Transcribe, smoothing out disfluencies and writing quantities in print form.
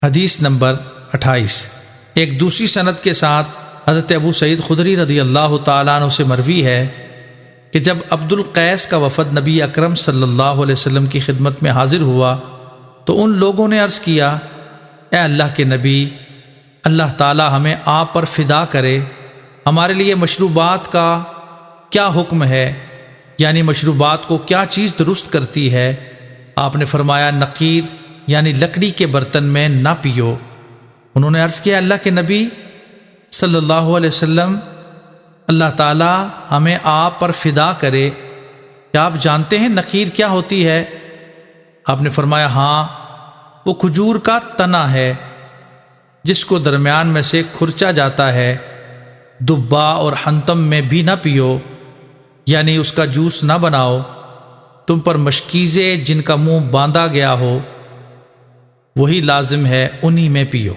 حدیث نمبر 28۔ ایک دوسری سند کے ساتھ حضرت ابو سعید خدری رضی اللہ تعالیٰ عنہ سے مروی ہے کہ جب عبد القیس کا وفد نبی اکرم صلی اللہ علیہ وسلم کی خدمت میں حاضر ہوا تو ان لوگوں نے عرض کیا، اے اللہ کے نبی، اللہ تعالیٰ ہمیں آپ پر فدا کرے، ہمارے لیے مشروبات کا کیا حکم ہے، یعنی مشروبات کو کیا چیز درست کرتی ہے؟ آپ نے فرمایا، نقیر یعنی لکڑی کے برتن میں نہ پیو۔ انہوں نے عرض کیا، اللہ کے نبی صلی اللہ علیہ وسلم، اللہ تعالیٰ ہمیں آپ پر فدا کرے، کیا آپ جانتے ہیں نقیر کیا ہوتی ہے؟ آپ نے فرمایا، ہاں، وہ کھجور کا تنا ہے جس کو درمیان میں سے کھرچا جاتا ہے۔ دبا اور حنتم میں بھی نہ پیو، یعنی اس کا جوس نہ بناؤ۔ تم پر مشکیزے جن کا منہ باندھا گیا ہو وہی لازم ہے، انہی میں پیو۔